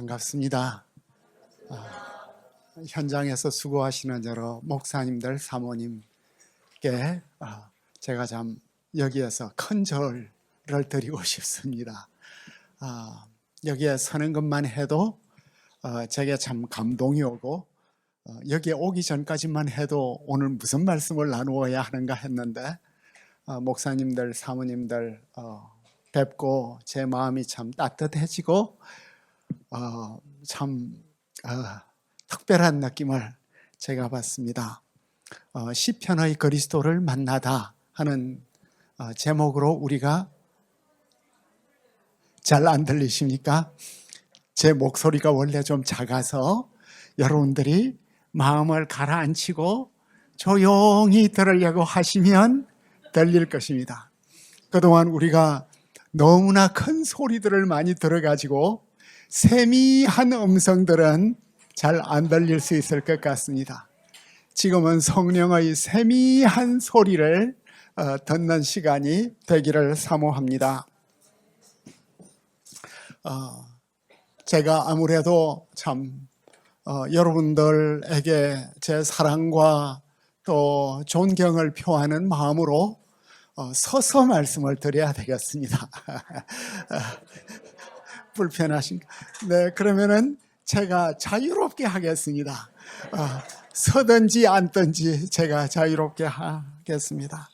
반갑습니다. 현장에서 수고하시는 여러 목사님들, 사모님께 제가 참 여기에서 큰 절을 드리고 싶습니다. 여기에 서는 것만 해도 제게 참 감동이 오고, 여기에 오기 전까지만 해도 오늘 무슨 말씀을 나누어야 하는가 했는데, 목사님들, 사모님들 뵙고 제 마음이 참 따뜻해지고 참 특별한 느낌을 제가 받습니다. 시편의 그리스도를 만나다 하는 제목으로 우리가, 잘 안 들리십니까? 제 목소리가 원래 좀 작아서 여러분들이 마음을 가라앉히고 조용히 들으려고 하시면 들릴 것입니다. 그동안 우리가 너무나 큰 소리들을 많이 들어가지고 세미한 음성들은 잘 안 들릴 수 있을 것 같습니다. 지금은 성령의 세미한 소리를 듣는 시간이 되기를 사모합니다. 제가 아무래도 참 여러분들에게 제 사랑과 또 존경을 표하는 마음으로 서서 말씀을 드려야 되겠습니다. 불편하신가? 네, 그러면은 제가 자유롭게 하겠습니다. 서든지 앉든지 제가 자유롭게 하겠습니다.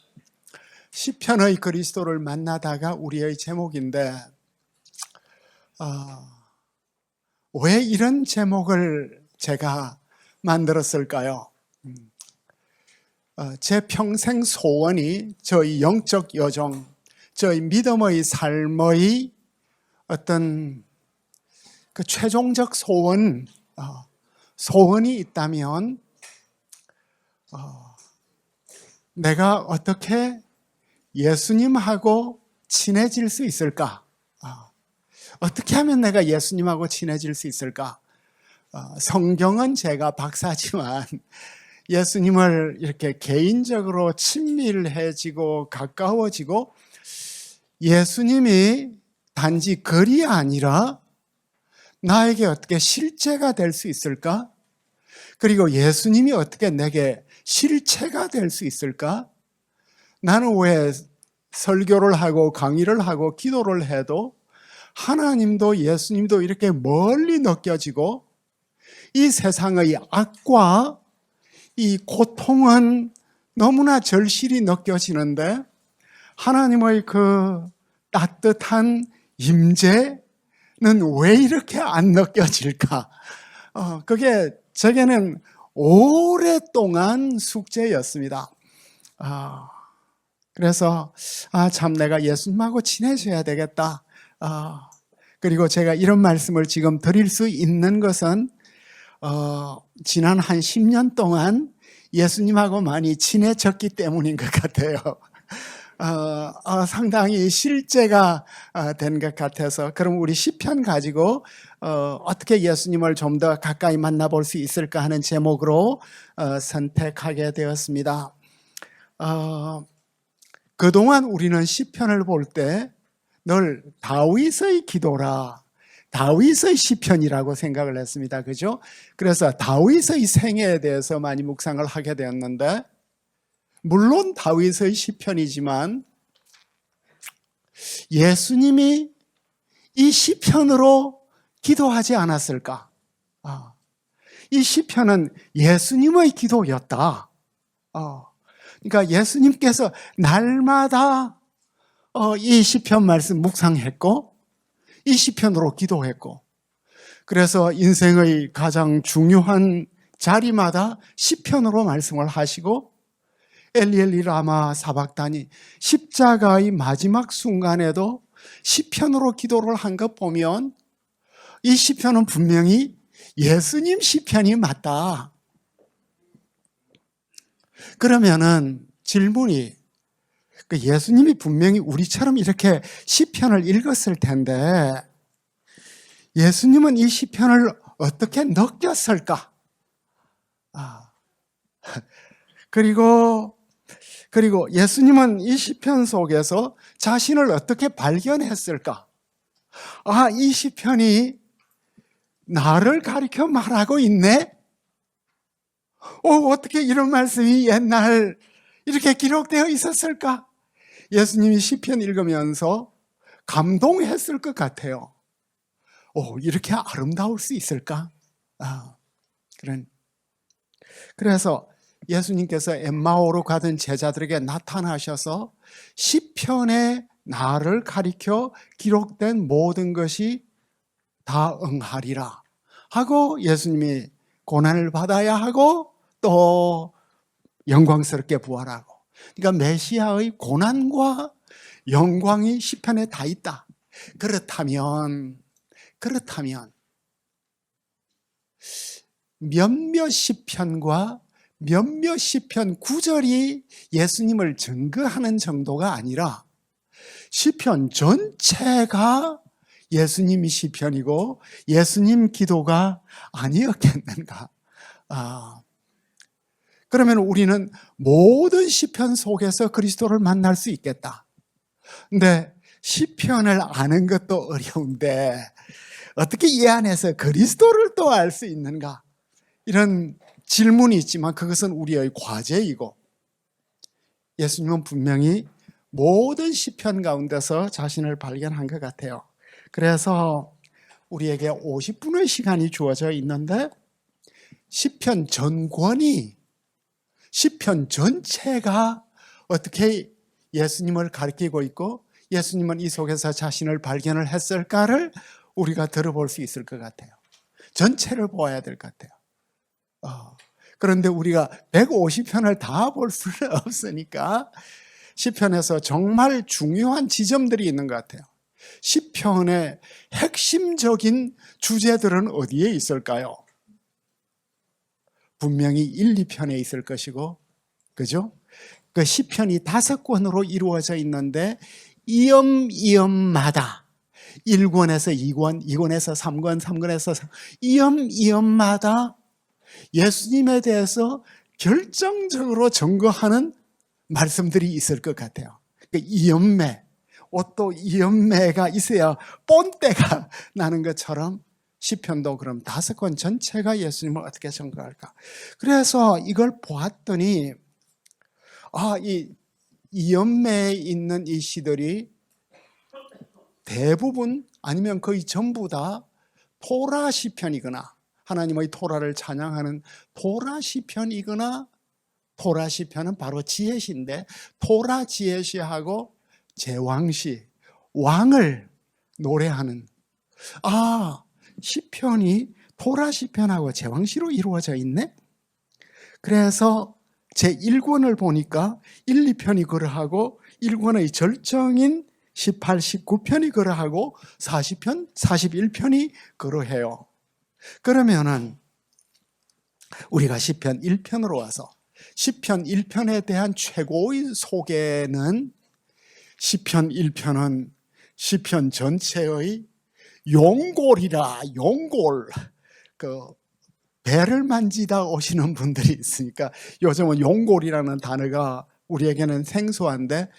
시편의 그리스도를 만나다가 우리의 제목인데, 왜 이런 제목을 제가 만들었을까요? 제 평생 소원이 저희 영적 여정, 저희 믿음의 삶의 어떤 그 최종적 소원이 있다면, 내가 어떻게 예수님하고 친해질 수 있을까? 어떻게 하면 내가 예수님하고 친해질 수 있을까? 성경은 제가 박사지만 예수님을 이렇게 개인적으로 친밀해지고 가까워지고, 예수님이 단지 글이 아니라 나에게 어떻게 실제가 될 수 있을까? 그리고 예수님이 어떻게 내게 실체가 될 수 있을까? 나는 왜 설교를 하고 강의를 하고 기도를 해도 하나님도 예수님도 이렇게 멀리 느껴지고, 이 세상의 악과 이 고통은 너무나 절실히 느껴지는데 하나님의 그 따뜻한 임재는 왜 이렇게 안 느껴질까? 그게 제게는 오랫동안 숙제였습니다. 그래서 참 내가 예수님하고 친해져야 되겠다. 그리고 제가 이런 말씀을 지금 드릴 수 있는 것은 지난 한 10년 동안 예수님하고 많이 친해졌기 때문인 것 같아요. 상당히 실제가 된 것 같아서, 그럼 우리 시편 가지고 어떻게 예수님을 좀 더 가까이 만나볼 수 있을까 하는 제목으로 선택하게 되었습니다. 그동안 우리는 시편을 볼 때 늘 다윗의 기도라, 다윗의 시편이라고 생각을 했습니다. 그죠? 그래서 다윗의 생애에 대해서 많이 묵상을 하게 되었는데, 물론 다윗의 시편이지만 예수님이 이 시편으로 기도하지 않았을까? 이 시편은 예수님의 기도였다. 그러니까 예수님께서 날마다 이 시편 말씀 묵상했고, 이 시편으로 기도했고, 그래서 인생의 가장 중요한 자리마다 시편으로 말씀을 하시고, 엘리 엘리 라마 사박다니, 십자가의 마지막 순간에도 시편으로 기도를 한 것 보면 이 시편은 분명히 예수님 시편이 맞다. 그러면은 질문이, 예수님이 분명히 우리처럼 이렇게 시편을 읽었을 텐데 예수님은 이 시편을 어떻게 느꼈을까? 그리고 예수님은 이 시편 속에서 자신을 어떻게 발견했을까? 이 시편이 나를 가리켜 말하고 있네? 어떻게 이런 말씀이 옛날 이렇게 기록되어 있었을까? 예수님이 시편 읽으면서 감동했을 것 같아요. 이렇게 아름다울 수 있을까? 그래서 예수님께서 엠마오로 가던 제자들에게 나타나셔서 시편에 나를 가리켜 기록된 모든 것이 다 응하리라 하고 예수님이 고난을 받아야 하고 또 영광스럽게 부활하고, 그러니까 메시아의 고난과 영광이 시편에 다 있다. 그렇다면 몇몇 시편과 몇몇 시편 구절이 예수님을 증거하는 정도가 아니라 시편 전체가 예수님이 시편이고 예수님 기도가 아니었겠는가? 그러면 우리는 모든 시편 속에서 그리스도를 만날 수 있겠다. 근데 시편을 아는 것도 어려운데 어떻게 이 안에서 그리스도를 또 알 수 있는가? 이런 질문이 있지만 그것은 우리의 과제이고, 예수님은 분명히 모든 시편 가운데서 자신을 발견한 것 같아요. 그래서 우리에게 50분의 시간이 주어져 있는데 시편 전권이, 시편 전체가 어떻게 예수님을 가리키고 있고 예수님은 이 속에서 자신을 발견을 했을까를 우리가 들어볼 수 있을 것 같아요. 전체를 보아야 될 것 같아요. 그런데 우리가 150편을 다 볼 수는 없으니까 시편에서 정말 중요한 지점들이 있는 것 같아요. 시편의 핵심적인 주제들은 어디에 있을까요? 분명히 1, 2편에 있을 것이고, 그죠? 그 시편이 5권으로 이루어져 있는데 이엄마다 1권에서 2권, 2권에서 3권, 3권에서 4권, 이엄마다 예수님에 대해서 결정적으로 증거하는 말씀들이 있을 것 같아요. 이엄매, 옷도 이엄매가 있어야 본때가 나는 것처럼 시편도 그럼 5권 전체가 예수님을 어떻게 증거할까? 그래서 이걸 보았더니 이 이엄매에 있는 이 시들이 대부분 아니면 거의 전부 다 토라 시편이거나 하나님의 토라를 찬양하는 토라 시편이거나, 토라 시편은 바로 지혜시인데 토라 지혜시하고 제왕시, 왕을 노래하는 시편이 토라 시편하고 제왕시로 이루어져 있네. 그래서 제1권을 보니까 1, 2편이 그러하고 1권의 절정인 18, 19편이 그러하고 40편, 41편이 그러해요. 그러면은 우리가 시편 1편으로 와서 시편 1편에 대한 최고의 소개는, 시편 1편은 시편 전체의 용골이라. 용골, 배를 만지다 오시는 분들이 있으니까 요즘은 용골이라는 단어가 우리에게는 생소한데,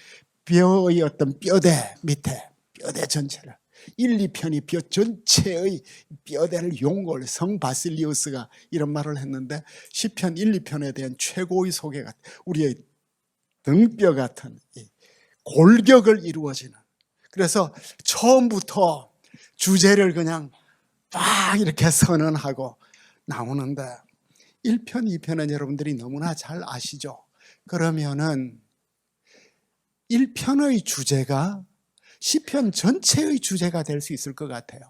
뼈의 어떤 뼈대 밑에, 뼈대 전체를 1, 2편이 뼈 전체의 뼈대를 용골, 성 바실리우스가 이런 말을 했는데 시편 1, 2편에 대한 최고의 소개가 우리의 등뼈 같은 골격을 이루어지는, 그래서 처음부터 주제를 그냥 막 이렇게 선언하고 나오는데 1편, 2편은 여러분들이 너무나 잘 아시죠? 그러면은 1편의 주제가 시편 전체의 주제가 될 수 있을 것 같아요.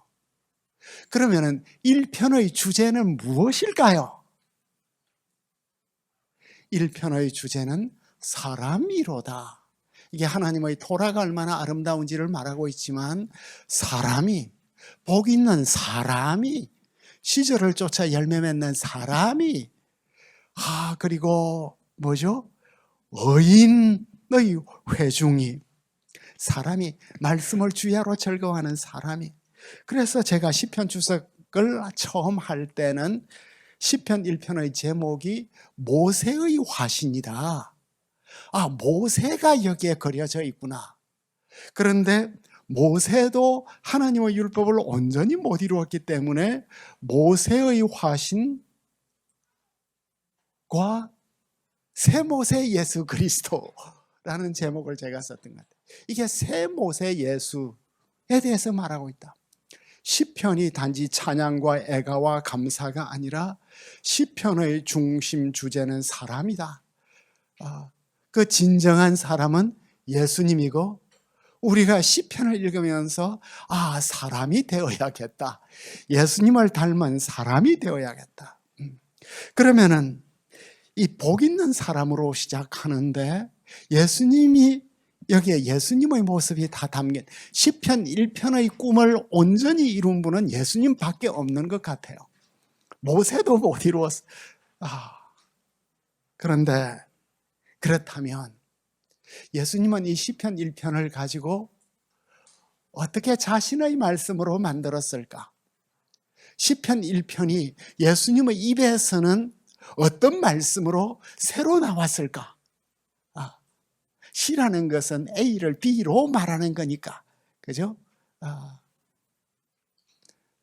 그러면은 1편의 주제는 무엇일까요? 1편의 주제는 사람이로다. 이게 하나님의 토라가 얼마나 아름다운지를 말하고 있지만, 사람이, 복 있는 사람이, 시절을 쫓아 열매 맺는 사람이, 그리고 뭐죠? 의인의 회중이, 사람이, 말씀을 주야로 즐거워하는 사람이. 그래서 제가 시편 주석을 처음 할 때는 시편 1편의 제목이 모세의 화신이다. 모세가 여기에 그려져 있구나. 그런데 모세도 하나님의 율법을 온전히 못 이루었기 때문에 모세의 화신과 새 모세 예수 그리스도라는 제목을 제가 썼던 것 같아요. 이게 새 모세 예수에 대해서 말하고 있다. 시편이 단지 찬양과 애가와 감사가 아니라 시편의 중심 주제는 사람이다. 그 진정한 사람은 예수님이고, 우리가 시편을 읽으면서 사람이 되어야겠다. 예수님을 닮은 사람이 되어야겠다. 그러면은 이 복 있는 사람으로 시작하는데, 예수님이 여기에 예수님의 모습이 다 담긴 시편 1편의 꿈을 온전히 이룬 분은 예수님밖에 없는 것 같아요. 모세도 못 이루었어. 그런데 그렇다면 예수님은 이 시편 1편을 가지고 어떻게 자신의 말씀으로 만들었을까? 시편 1편이 예수님의 입에서는 어떤 말씀으로 새로 나왔을까? C라는 것은 A를 B로 말하는 거니까, 그죠?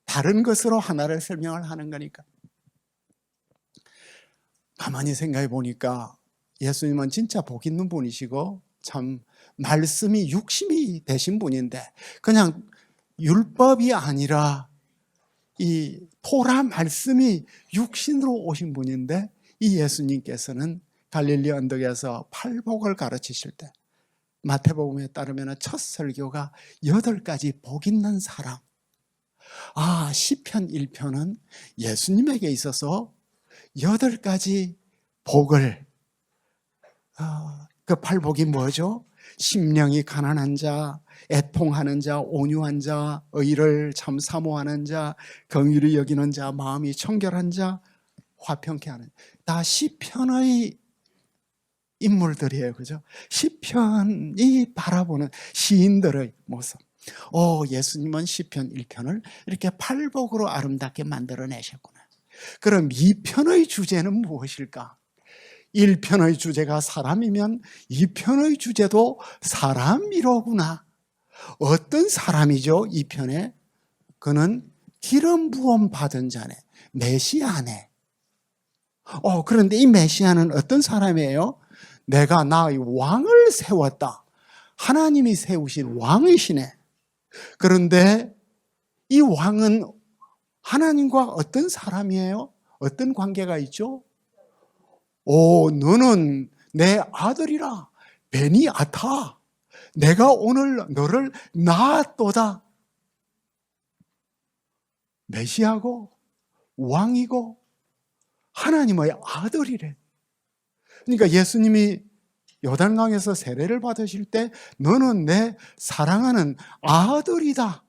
다른 것으로 하나를 설명을 하는 거니까. 가만히 생각해 보니까 예수님은 진짜 복 있는 분이시고, 참 말씀이 육신이 되신 분인데, 그냥 율법이 아니라 이 토라 말씀이 육신으로 오신 분인데, 이 예수님께서는 갈릴리 언덕에서 팔복을 가르치실 때 마태복음에 따르면 첫 설교가 8가지 복 있는 사람. 시편 1편은 예수님에게 있어서 8가지 복을, 그 팔복이 뭐죠? 심령이 가난한 자, 애통하는 자, 온유한 자, 의를 참 사모하는 자, 긍휼히 여기는 자, 마음이 청결한 자, 화평케 하는, 다 시편의 인물들이에요. 그죠? 시편이 바라보는 시인들의 모습. 예수님은 시편 1편을 이렇게 팔복으로 아름답게 만들어내셨구나. 그럼 2편의 주제는 무엇일까? 1편의 주제가 사람이면 2편의 주제도 사람이로구나. 어떤 사람이죠? 2편에 그는 기름 부음 받은 자네, 메시아네. 그런데 이 메시아는 어떤 사람이에요? 내가 나의 왕을 세웠다. 하나님이 세우신 왕이시네. 그런데 이 왕은 하나님과 어떤 사람이에요? 어떤 관계가 있죠? 너는 내 아들이라 베니아타. 내가 오늘 너를 낳았도다. 메시아고 왕이고 하나님의 아들이래. 그러니까 예수님이 요단강에서 세례를 받으실 때 너는 내 사랑하는 아들이다.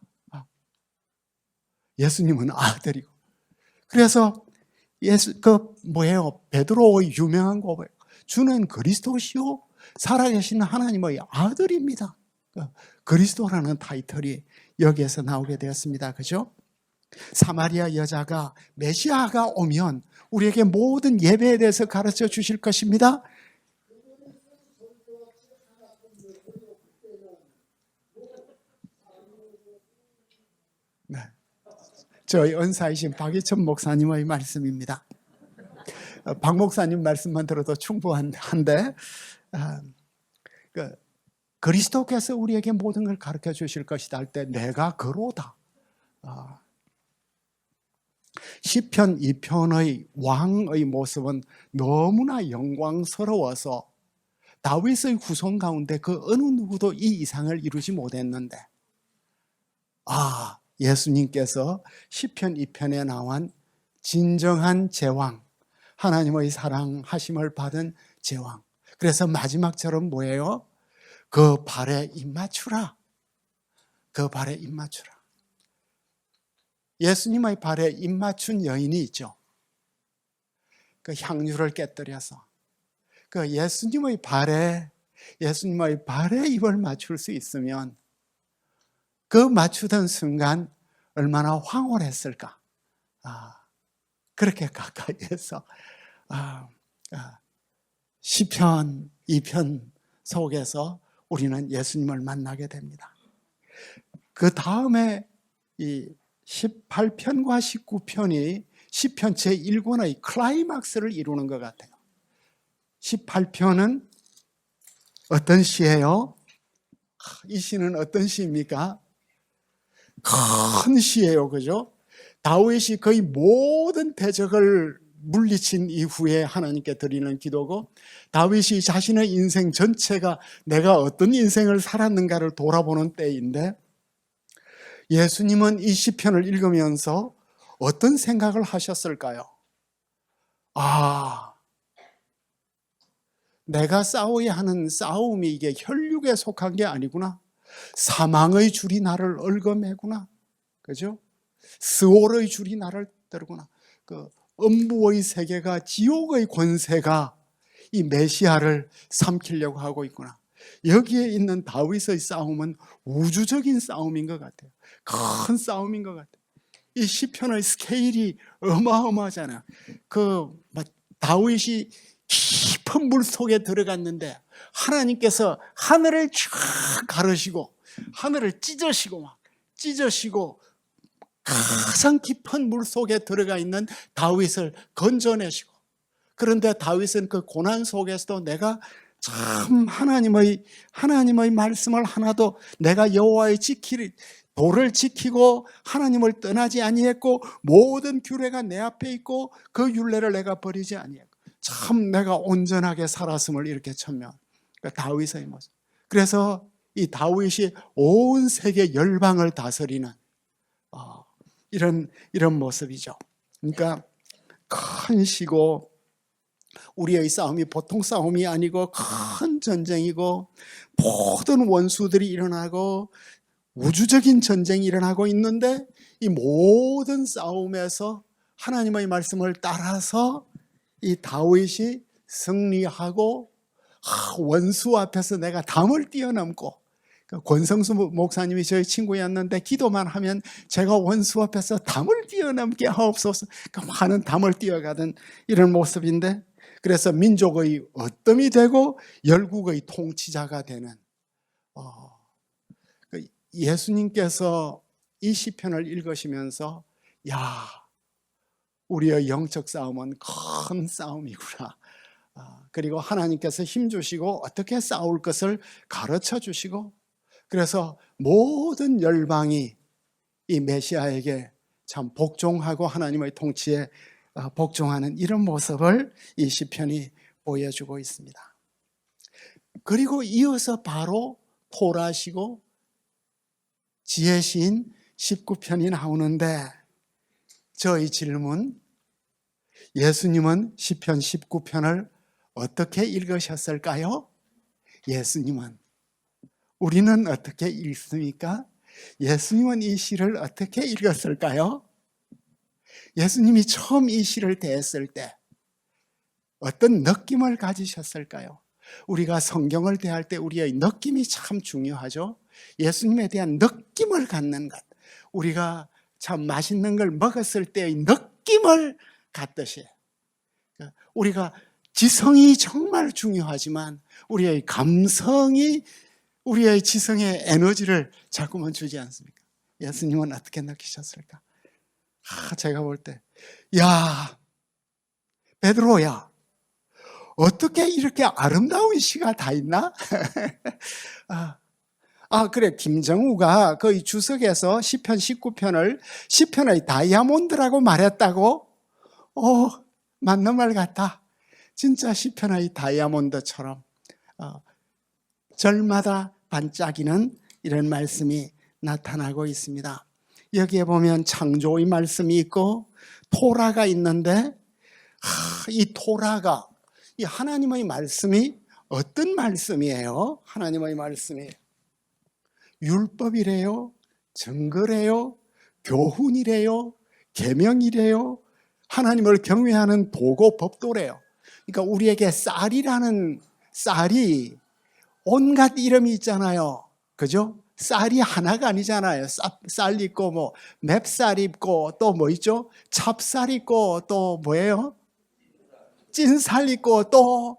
예수님은 아들이고. 그래서 베드로의 유명한 고백. 주는 그리스도시요 살아계신 하나님의 아들입니다. 그리스도라는 타이틀이 여기에서 나오게 되었습니다. 그죠? 사마리아 여자가 메시아가 오면 우리에게 모든 예배에 대해서 가르쳐 주실 것입니다. 네. 저희 은사이신 박이천 목사님의 말씀입니다. 박 목사님 말씀만 들어도 충분한데, 그리스도께서 우리에게 모든 걸 가르쳐 주실 것이다 할 때 내가 그로다. 시편 2편의 왕의 모습은 너무나 영광스러워서 다윗의 후손 가운데 그 어느 누구도 이 이상을 이루지 못했는데, 예수님께서 시편 2편에 나온 진정한 제왕, 하나님의 사랑하심을 받은 제왕. 그래서 마지막처럼 뭐예요? 그 발에 입 맞추라. 그 발에 입 맞추라. 예수님의 발에 입 맞춘 여인이 있죠. 그 향유를 깨뜨려서 그 예수님의 발에 입을 맞출 수 있으면 그 맞추던 순간 얼마나 황홀했을까. 그렇게 가까이에서 시편 2편 속에서 우리는 예수님을 만나게 됩니다. 그 다음에 이 18편과 19편이 시편 제1권의 클라이막스를 이루는 것 같아요. 18편은 어떤 시예요? 이 시는 어떤 시입니까? 큰 시예요. 그죠? 다윗이 거의 모든 대적을 물리친 이후에 하나님께 드리는 기도고, 다윗이 자신의 인생 전체가 내가 어떤 인생을 살았는가를 돌아보는 때인데, 예수님은 이 시편을 읽으면서 어떤 생각을 하셨을까요? 아, 내가 싸워야 하는 싸움이 이게 혈육에 속한 게 아니구나. 사망의 줄이 나를 얽어매구나. 그죠? 스올의 줄이 나를 따르구나. 그 음부의 세계가, 지옥의 권세가 이 메시아를 삼키려고 하고 있구나. 여기에 있는 다윗의 싸움은 우주적인 싸움인 것 같아요. 큰 싸움인 것 같아요. 이 시편의 스케일이 어마어마하잖아요. 다윗이 깊은 물 속에 들어갔는데 하나님께서 하늘을 쫙 가르시고 하늘을 찢으시고 가장 깊은 물 속에 들어가 있는 다윗을 건져내시고, 그런데 다윗은 그 고난 속에서도 내가 참 하나님의 말씀을 하나도, 내가 여호와의 도를 지키고 하나님을 떠나지 아니했고 모든 규례가 내 앞에 있고 그 율례를 내가 버리지 아니했고 참 내가 온전하게 살았음을 이렇게 천명. 그러니까 다윗의 모습. 그래서 이 다윗이 온 세계 열방을 다스리는 이런 모습이죠. 그러니까 큰 시고, 우리의 싸움이 보통 싸움이 아니고 큰 전쟁이고, 모든 원수들이 일어나고 우주적인 전쟁이 일어나고 있는데, 이 모든 싸움에서 하나님의 말씀을 따라서 이 다윗이 승리하고 원수 앞에서 내가 담을 뛰어넘고, 권성수 목사님이 저희 친구였는데 기도만 하면 제가 원수 앞에서 담을 뛰어넘게 하옵소서, 많은 담을 뛰어가던 이런 모습인데, 그래서 민족의 어뜸이 되고 열국의 통치자가 되는, 예수님께서 이 시편을 읽으시면서 우리의 영적 싸움은 큰 싸움이구나. 그리고 하나님께서 힘주시고 어떻게 싸울 것을 가르쳐 주시고, 그래서 모든 열방이 이 메시아에게 참 복종하고 하나님의 통치에 복종하는 이런 모습을 이 시편이 보여주고 있습니다. 그리고 이어서 바로 토라시고 지혜시인 19편이 나오는데, 저희 질문, 예수님은 시편 19편을 어떻게 읽으셨을까요? 예수님은, 우리는 어떻게 읽습니까? 예수님은 이 시를 어떻게 읽었을까요? 예수님이 처음 이 시를 대했을 때 어떤 느낌을 가지셨을까요? 우리가 성경을 대할 때 우리의 느낌이 참 중요하죠. 예수님에 대한 느낌을 갖는 것, 우리가 참 맛있는 걸 먹었을 때의 느낌을 갖듯이, 우리가 지성이 정말 중요하지만 우리의 감성이 우리의 지성의 에너지를 자꾸만 주지 않습니까? 예수님은 어떻게 느끼셨을까? 제가 볼 때, 베드로야, 어떻게 이렇게 아름다운 시가 다 있나? 그래, 김정우가 그 주석에서 시편 19편을 시편의 다이아몬드라고 말했다고? 맞는 말 같다. 진짜 시편의 다이아몬드처럼 절마다 반짝이는 이런 말씀이 나타나고 있습니다. 여기에 보면 창조의 말씀이 있고 토라가 있는데, 이 토라가, 이 하나님의 말씀이 어떤 말씀이에요? 하나님의 말씀이 율법이래요, 증거래요, 교훈이래요, 계명이래요, 하나님을 경외하는 도고 법도래요. 그러니까 우리에게 쌀이 온갖 이름이 있잖아요. 그죠? 쌀이 하나가 아니잖아요. 쌀 있고 뭐 맵쌀 있고 또 뭐 있죠? 찹쌀 있고 또 뭐예요? 찐쌀 있고 또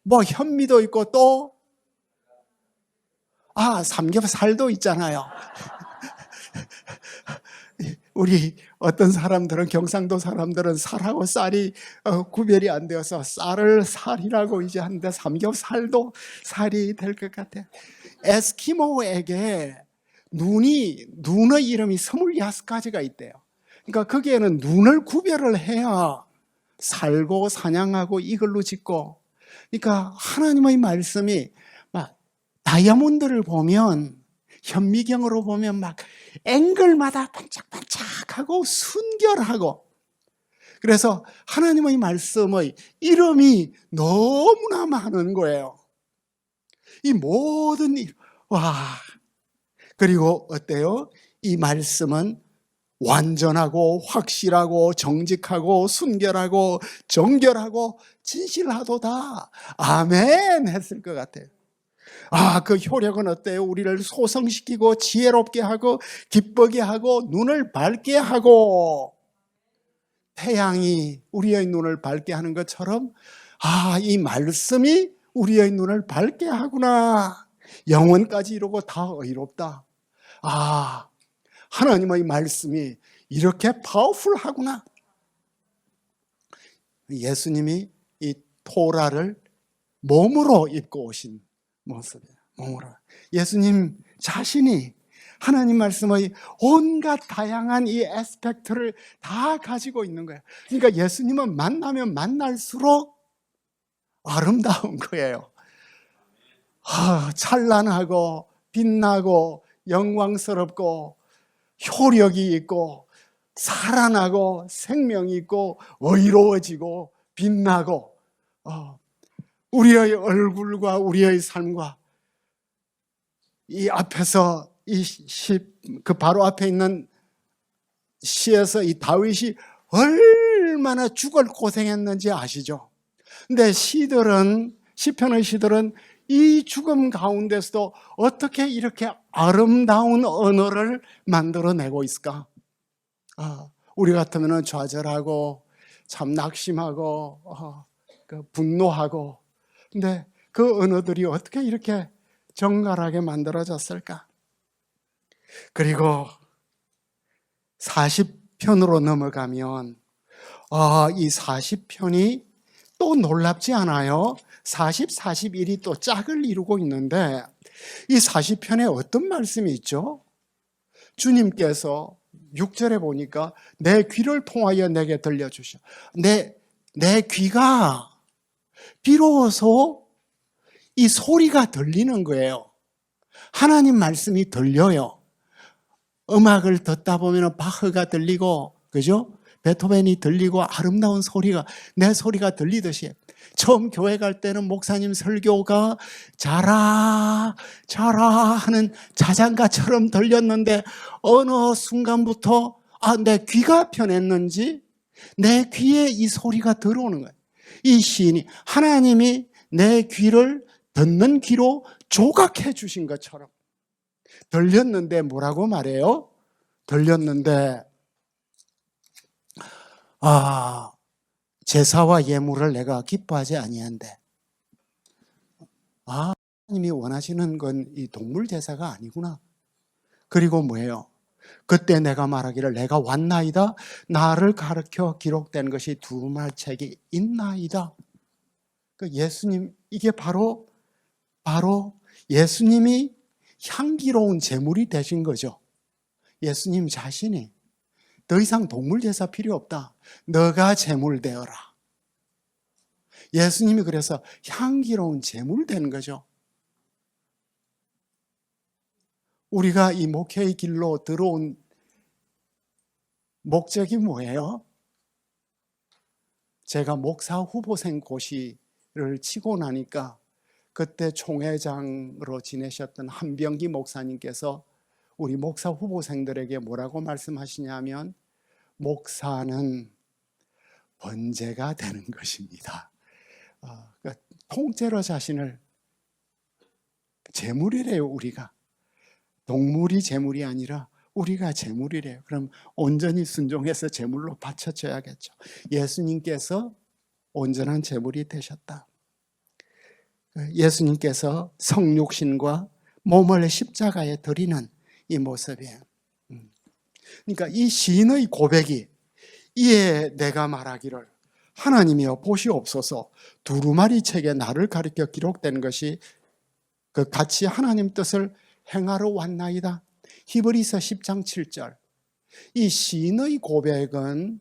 뭐 현미도 있고 또 삼겹살도 있잖아요. 우리 어떤 사람들은, 경상도 사람들은 살하고 쌀이 구별이 안 되어서 쌀을 살이라고 이제 하는데 삼겹살도 살이 될 것 같아요. 에스키모에게 눈의 이름이 26가지가 있대요. 그러니까 거기에는 눈을 구별을 해야 살고 사냥하고 이걸로 짓고, 그러니까 하나님의 말씀이 막 다이아몬드를 보면, 현미경으로 보면 막 앵글마다 반짝반짝하고 순결하고, 그래서 하나님의 말씀의 이름이 너무나 많은 거예요. 이 모든 일, 그리고 어때요? 이 말씀은 완전하고 확실하고 정직하고 순결하고 정결하고 진실하도다. 아멘 했을 것 같아요. 그 효력은 어때요? 우리를 소성시키고 지혜롭게 하고 기쁘게 하고 눈을 밝게 하고, 태양이 우리의 눈을 밝게 하는 것처럼 이 말씀이 우리의 눈을 밝게 하구나. 영원까지 이루고 다 의롭다. 하나님의 말씀이 이렇게 파워풀하구나. 예수님이 이 토라를 몸으로 입고 오신 모습이에요. 몸으로. 예수님 자신이 하나님 말씀의 온갖 다양한 이 애스펙트를 다 가지고 있는 거예요. 그러니까 예수님은 만나면 만날수록 아름다운 거예요. 찬란하고 빛나고 영광스럽고 효력이 있고 살아나고 생명이 있고 의로워지고 빛나고, 우리의 얼굴과 우리의 삶과 이 앞에서 그 바로 앞에 있는 시에서 이 다윗이 얼마나 죽을 고생했는지 아시죠? 근데 시편의 시들은 이 죽음 가운데서도 어떻게 이렇게 아름다운 언어를 만들어내고 있을까? 우리 같으면 좌절하고 참 낙심하고 분노하고, 근데 그 언어들이 어떻게 이렇게 정갈하게 만들어졌을까? 그리고 40편으로 넘어가면 이 40편이 또 놀랍지 않아요? 40, 41이 또 짝을 이루고 있는데, 이 40편에 어떤 말씀이 있죠? 주님께서 6절에 보니까 내 귀를 통하여 내게 들려주셔. 내 귀가 비로소 이 소리가 들리는 거예요. 하나님 말씀이 들려요. 음악을 듣다 보면 바흐가 들리고, 그죠? 베토벤이 들리고 아름다운 소리가, 내 소리가 들리듯이, 처음 교회 갈 때는 목사님 설교가 자라 하는 자장가처럼 들렸는데, 어느 순간부터 내 귀가 편했는지 내 귀에 이 소리가 들어오는 거예요. 이 시인이, 하나님이 내 귀를 듣는 귀로 조각해 주신 것처럼 들렸는데, 뭐라고 말해요? 들렸는데 제사와 예물을 내가 기뻐하지 아니한데, 하나님이 원하시는 건 이 동물 제사가 아니구나. 그리고 뭐예요? 그때 내가 말하기를 내가 왔나이다. 나를 가르쳐 기록된 것이 두루마리 책이 있나이다. 그 예수님, 이게 바로 예수님이 향기로운 제물이 되신 거죠. 예수님 자신이 더 이상 동물 제사 필요 없다. 너가 제물 되어라. 예수님이 그래서 향기로운 제물 되는 거죠. 우리가 이 목회의 길로 들어온 목적이 뭐예요? 제가 목사 후보생 고시를 치고 나니까 그때 총회장으로 지내셨던 한병기 목사님께서 우리 목사 후보생들에게 뭐라고 말씀하시냐면, 목사는 번제가 되는 것입니다. 그러니까 통째로 자신을 제물이래요. 우리가 동물이 제물이 아니라 우리가 제물이래요. 그럼 온전히 순종해서 제물로 바쳐져야겠죠. 예수님께서 온전한 제물이 되셨다. 예수님께서 성육신과 몸을 십자가에 드리는 이 모습이에요. 그러니까 이 시인의 고백이, 이에 내가 말하기를 하나님이여 보시옵소서 두루마리 책에 나를 가리켜 기록된 것이 그 같이 하나님 뜻을 행하러 왔나이다. 히브리서 10장 7절. 이 시인의 고백은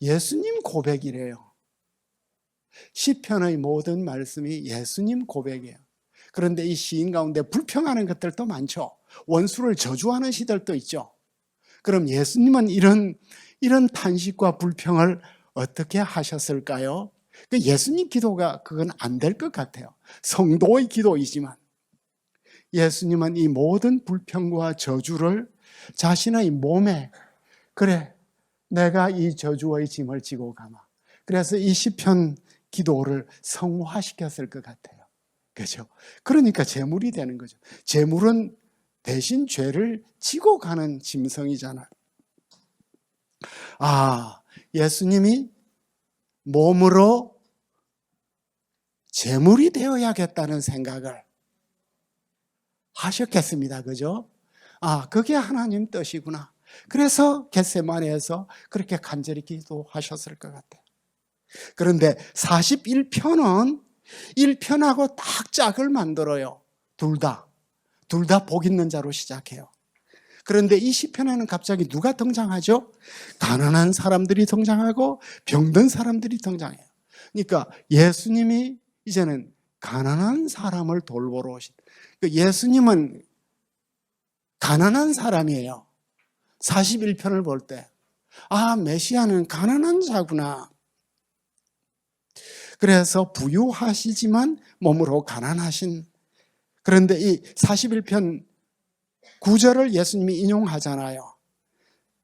예수님 고백이래요. 시편의 모든 말씀이 예수님 고백이에요. 그런데 이 시인 가운데 불평하는 것들도 많죠. 원수를 저주하는 시들도 있죠. 그럼 예수님은 이런 탄식과 불평을 어떻게 하셨을까요? 예수님 기도가 그건 안 될 것 같아요. 성도의 기도이지만 예수님은 이 모든 불평과 저주를 자신의 몸에, 그래 내가 이 저주의 짐을 지고 가마. 그래서 이 시편 기도를 성화시켰을 것 같아요. 그죠? 그러니까 제물이 되는 거죠. 제물은 대신 죄를 지고 가는 짐승이잖아요. 예수님이 몸으로 제물이 되어야겠다는 생각을 하셨겠습니다. 그죠? 그게 하나님 뜻이구나. 그래서 겟세마네에서 그렇게 간절히 기도하셨을 것 같아요. 그런데 41편은 1편하고 딱 짝을 만들어요. 둘 다 복 있는 자로 시작해요. 그런데 이 시편에는 갑자기 누가 등장하죠? 가난한 사람들이 등장하고 병든 사람들이 등장해요. 그러니까 예수님이 이제는 가난한 사람을 돌보러 오신, 예수님은 가난한 사람이에요. 41편을 볼 때 메시아는 가난한 자구나. 그래서 부유하시지만 몸으로 가난하신, 그런데 이 41편 9절을 예수님이 인용하잖아요.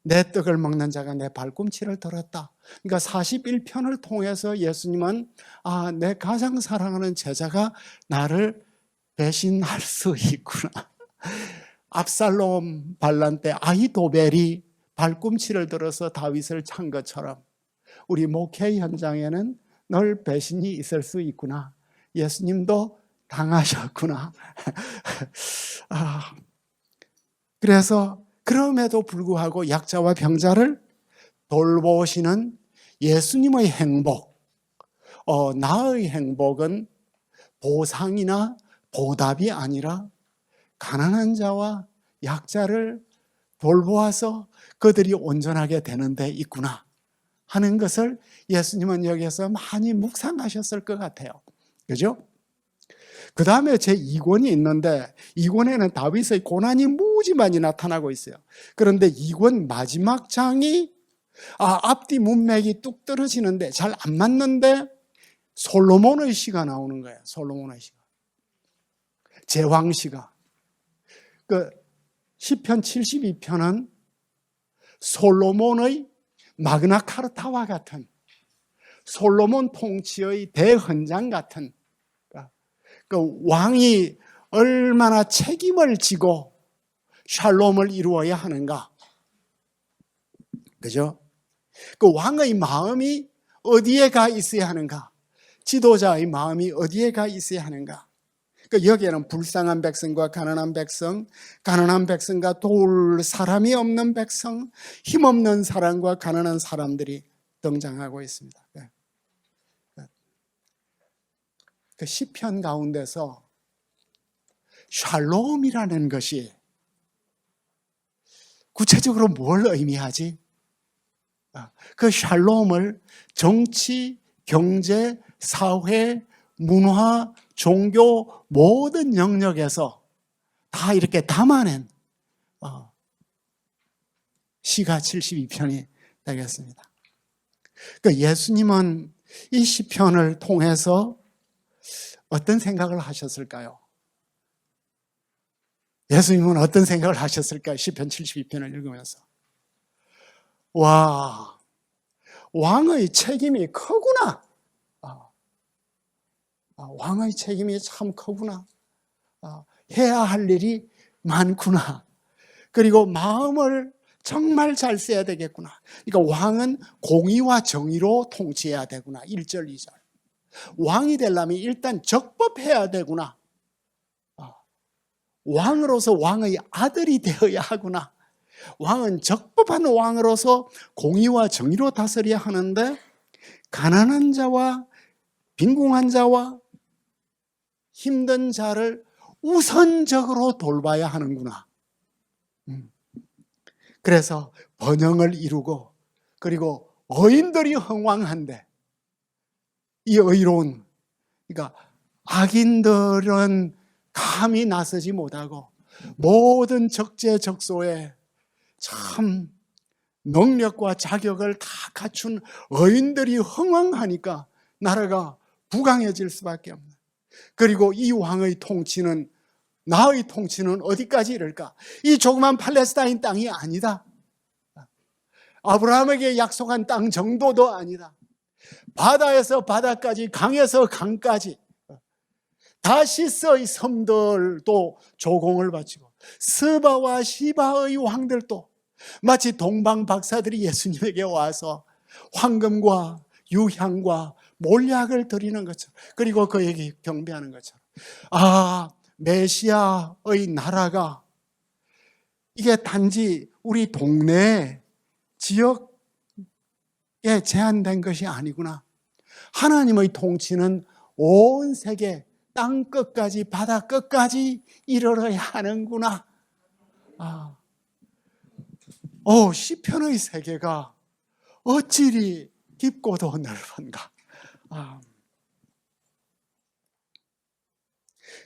내 떡을 먹는 자가 내 발꿈치를 들었다. 그러니까 41편을 통해서 예수님은 내 가장 사랑하는 제자가 나를 배신할 수 있구나. 압살롬 반란 때 아히도벨이 발꿈치를 들어서 다윗을 찬 것처럼 우리 목회 현장에는 늘 배신이 있을 수 있구나. 예수님도 당하셨구나. 그래서 그럼에도 불구하고 약자와 병자를 돌보시는 예수님의 행복, 나의 행복은 보상이나 보답이 아니라 가난한 자와 약자를 돌보아서 그들이 온전하게 되는 데 있구나 하는 것을 예수님은 여기에서 많이 묵상하셨을 것 같아요. 그죠? 그 다음에 제2권이 있는데 2권에는 다윗의 고난이 무지 많이 나타나고 있어요. 그런데 2권 마지막 장이 앞뒤 문맥이 뚝 떨어지는데 잘 안 맞는데 솔로몬의 시가 나오는 거예요. 솔로몬의 시가. 제왕시가. 시편 72편은 솔로몬의 마그나카르타와 같은, 솔로몬 통치의 대헌장 같은, 왕이 얼마나 책임을 지고 샬롬을 이루어야 하는가. 그죠? 왕의 마음이 어디에 가 있어야 하는가? 지도자의 마음이 어디에 가 있어야 하는가? 여기에는 불쌍한 백성과 가난한 백성과 도울 사람이 없는 백성, 힘없는 사람과 가난한 사람들이 등장하고 있습니다. 그 시편 가운데서 샬롬이라는 것이 구체적으로 뭘 의미하지? 그 샬롬을 정치, 경제, 사회, 문화, 종교 모든 영역에서 다 이렇게 담아낸 시가 72편이 되겠습니다. 예수님은 이 시편을 통해서 어떤 생각을 하셨을까요? 예수님은 어떤 생각을 하셨을까요? 시편 72편을 읽으면서. 왕의 책임이 크구나. 왕의 책임이 참 크구나. 해야 할 일이 많구나. 그리고 마음을 정말 잘 써야 되겠구나. 그러니까 왕은 공의와 정의로 통치해야 되구나. 1절, 2절. 왕이 되려면 일단 적법해야 되구나. 왕으로서 왕의 아들이 되어야 하구나. 왕은 적법한 왕으로서 공의와 정의로 다스려야 하는데 가난한 자와 빈궁한 자와 힘든 자를 우선적으로 돌봐야 하는구나. 그래서 번영을 이루고 그리고 의인들이 흥왕한데 이 의로운, 그러니까 악인들은 감히 나서지 못하고 모든 적재적소에 참 능력과 자격을 다 갖춘 의인들이 흥왕하니까 나라가 부강해질 수밖에 없는. 그리고 이 왕의 통치는, 나의 통치는 어디까지 이를까? 이 조그만 팔레스타인 땅이 아니다. 아브라함에게 약속한 땅 정도도 아니다. 바다에서 바다까지, 강에서 강까지, 다시스의 섬들도 조공을 바치고 스바와 시바의 왕들도 마치 동방 박사들이 예수님에게 와서 황금과 유향과 몰약을 드리는 것처럼, 그리고 그에게 경배하는 것처럼, 메시아의 나라가 이게 단지 우리 동네 지역에 제한된 것이 아니구나. 하나님의 통치는 온 세계 땅 끝까지 바다 끝까지 이르러야 하는구나. 시편의 세계가 어찌리 깊고도 넓은가.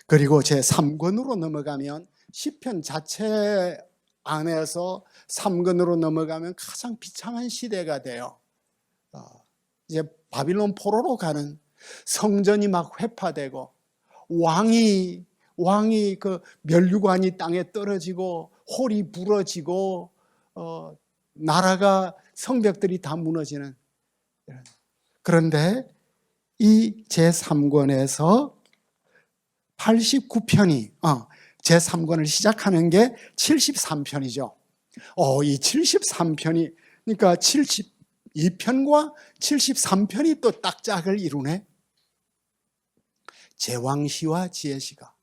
그리고 제 3권으로 넘어가면 시편 자체 안에서 3권으로 넘어가면 가장 비참한 시대가 돼요. 이제 바빌론 포로로 가는, 성전이 막 회파되고 왕이 그 면류관이 땅에 떨어지고 홀이 부러지고 나라가, 성벽들이 다 무너지는. 그런데 이 제3권에서 89편이 제3권을 시작하는 게 73편이죠. 이 73편이, 그러니까 72편과 73편이 또 딱 짝을 이루네. 제왕시와 지혜시가.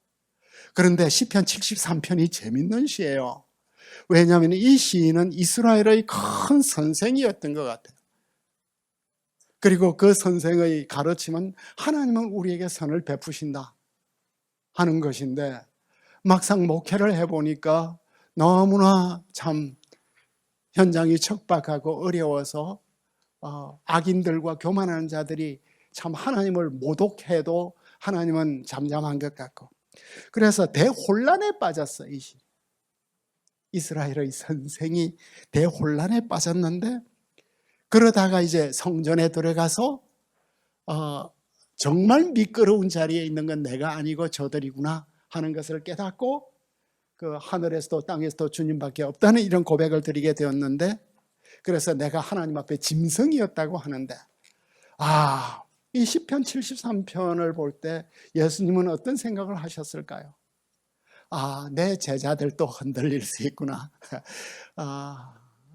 그런데 시편 73편이 재밌는 시예요. 왜냐하면 이 시인은 이스라엘의 큰 선생이었던 것 같아요. 그리고 그 선생의 가르침은 하나님은 우리에게 선을 베푸신다 하는 것인데, 막상 목회를 해보니까 너무나 참 현장이 척박하고 어려워서 악인들과 교만하는 자들이 참 하나님을 모독해도 하나님은 잠잠한 것 같고, 그래서 대혼란에 빠졌어. 이스라엘의 선생이 대혼란에 빠졌는데, 그러다가 이제 성전에 들어가서 정말 미끄러운 자리에 있는 건 내가 아니고 저들이구나 하는 것을 깨닫고, 그 하늘에서도 땅에서도 주님밖에 없다는 이런 고백을 드리게 되었는데, 그래서 내가 하나님 앞에 짐승이었다고 하는데, 이 시편 73편을 볼 때 예수님은 어떤 생각을 하셨을까요? 내 제자들도 흔들릴 수 있구나.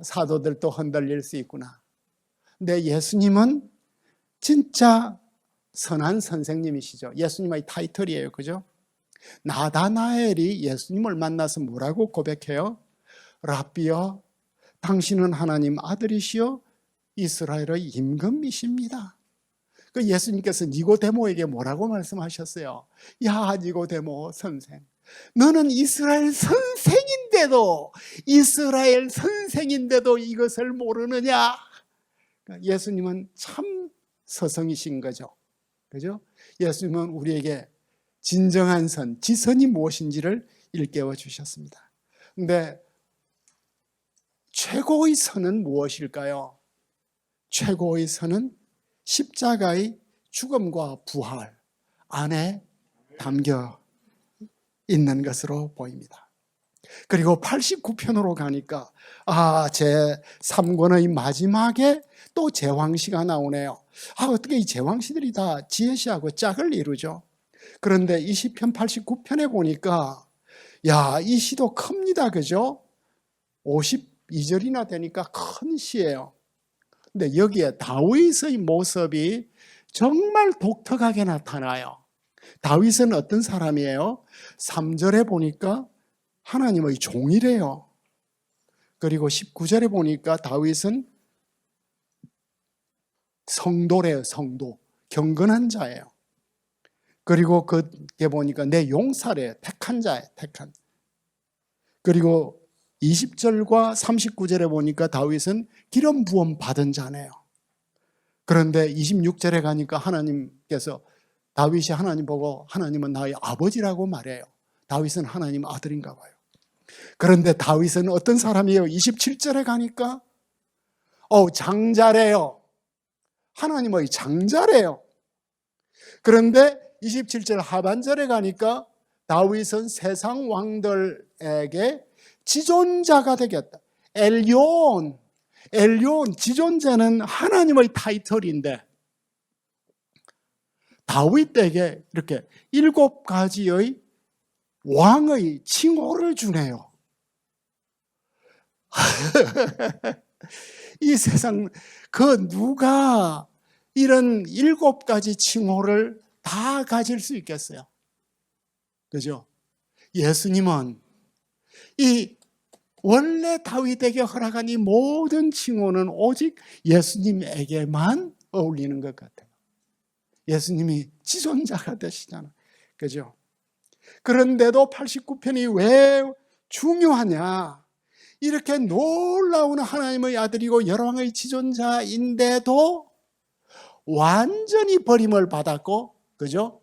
사도들도 흔들릴 수 있구나. 근데 예수님은 진짜 선한 선생님이시죠. 예수님의 타이틀이에요. 그죠? 나다나엘이 예수님을 만나서 뭐라고 고백해요? 랍비여, 당신은 하나님 아들이시여 이스라엘의 임금이십니다. 그 예수님께서 니고데모에게 뭐라고 말씀하셨어요? 야, 니고데모 선생, 너는 이스라엘 선생인데도 이것을 모르느냐? 예수님은 참 스승이신 거죠. 그죠? 예수님은 우리에게 진정한 선, 지선이 무엇인지를 일깨워 주셨습니다. 근데 최고의 선은 무엇일까요? 최고의 선은 십자가의 죽음과 부활 안에 담겨 있는 것으로 보입니다. 그리고 89편으로 가니까 제 3권의 마지막에 또 제왕시가 나오네요. 어떻게 이 제왕시들이 다 지혜시하고 짝을 이루죠? 그런데 이 시편 89편에 보니까 이 시도 큽니다. 그죠? 52절이나 되니까 큰 시예요. 근데 여기에 다윗의 모습이 정말 독특하게 나타나요. 다윗은 어떤 사람이에요? 3절에 보니까 하나님의 종이래요. 그리고 19절에 보니까 다윗은 성도래요. 성도. 경건한 자예요. 그리고 그게 보니까 내 용사래요. 택한 자예요. 택한. 그리고 20절과 39절에 보니까 다윗은 기름 부음 받은 자네요. 그런데 26절에 가니까 하나님께서 다윗이 하나님 보고 하나님은 나의 아버지라고 말해요. 다윗은 하나님 아들인가 봐요. 그런데 다윗은 어떤 사람이에요? 27절에 가니까 장자래요. 하나님의 장자래요. 그런데 27절 하반절에 가니까 다윗은 세상 왕들에게 지존자가 되겠다. 엘리온, 지존자는 하나님의 타이틀인데 다윗에게 이렇게 7가지의 왕의 칭호를 주네요. 이 세상 누가 이런 7가지 칭호를 다 가질 수 있겠어요? 그죠? 예수님은 이 원래 다윗에게 허락한 이 모든 칭호는 오직 예수님에게만 어울리는 것 같아요. 예수님이 지존자가 되시잖아요. 그죠? 그런데도 89편이 왜 중요하냐? 이렇게 놀라운 하나님의 아들이고 열왕의 지존자인데도 완전히 버림을 받았고, 그죠?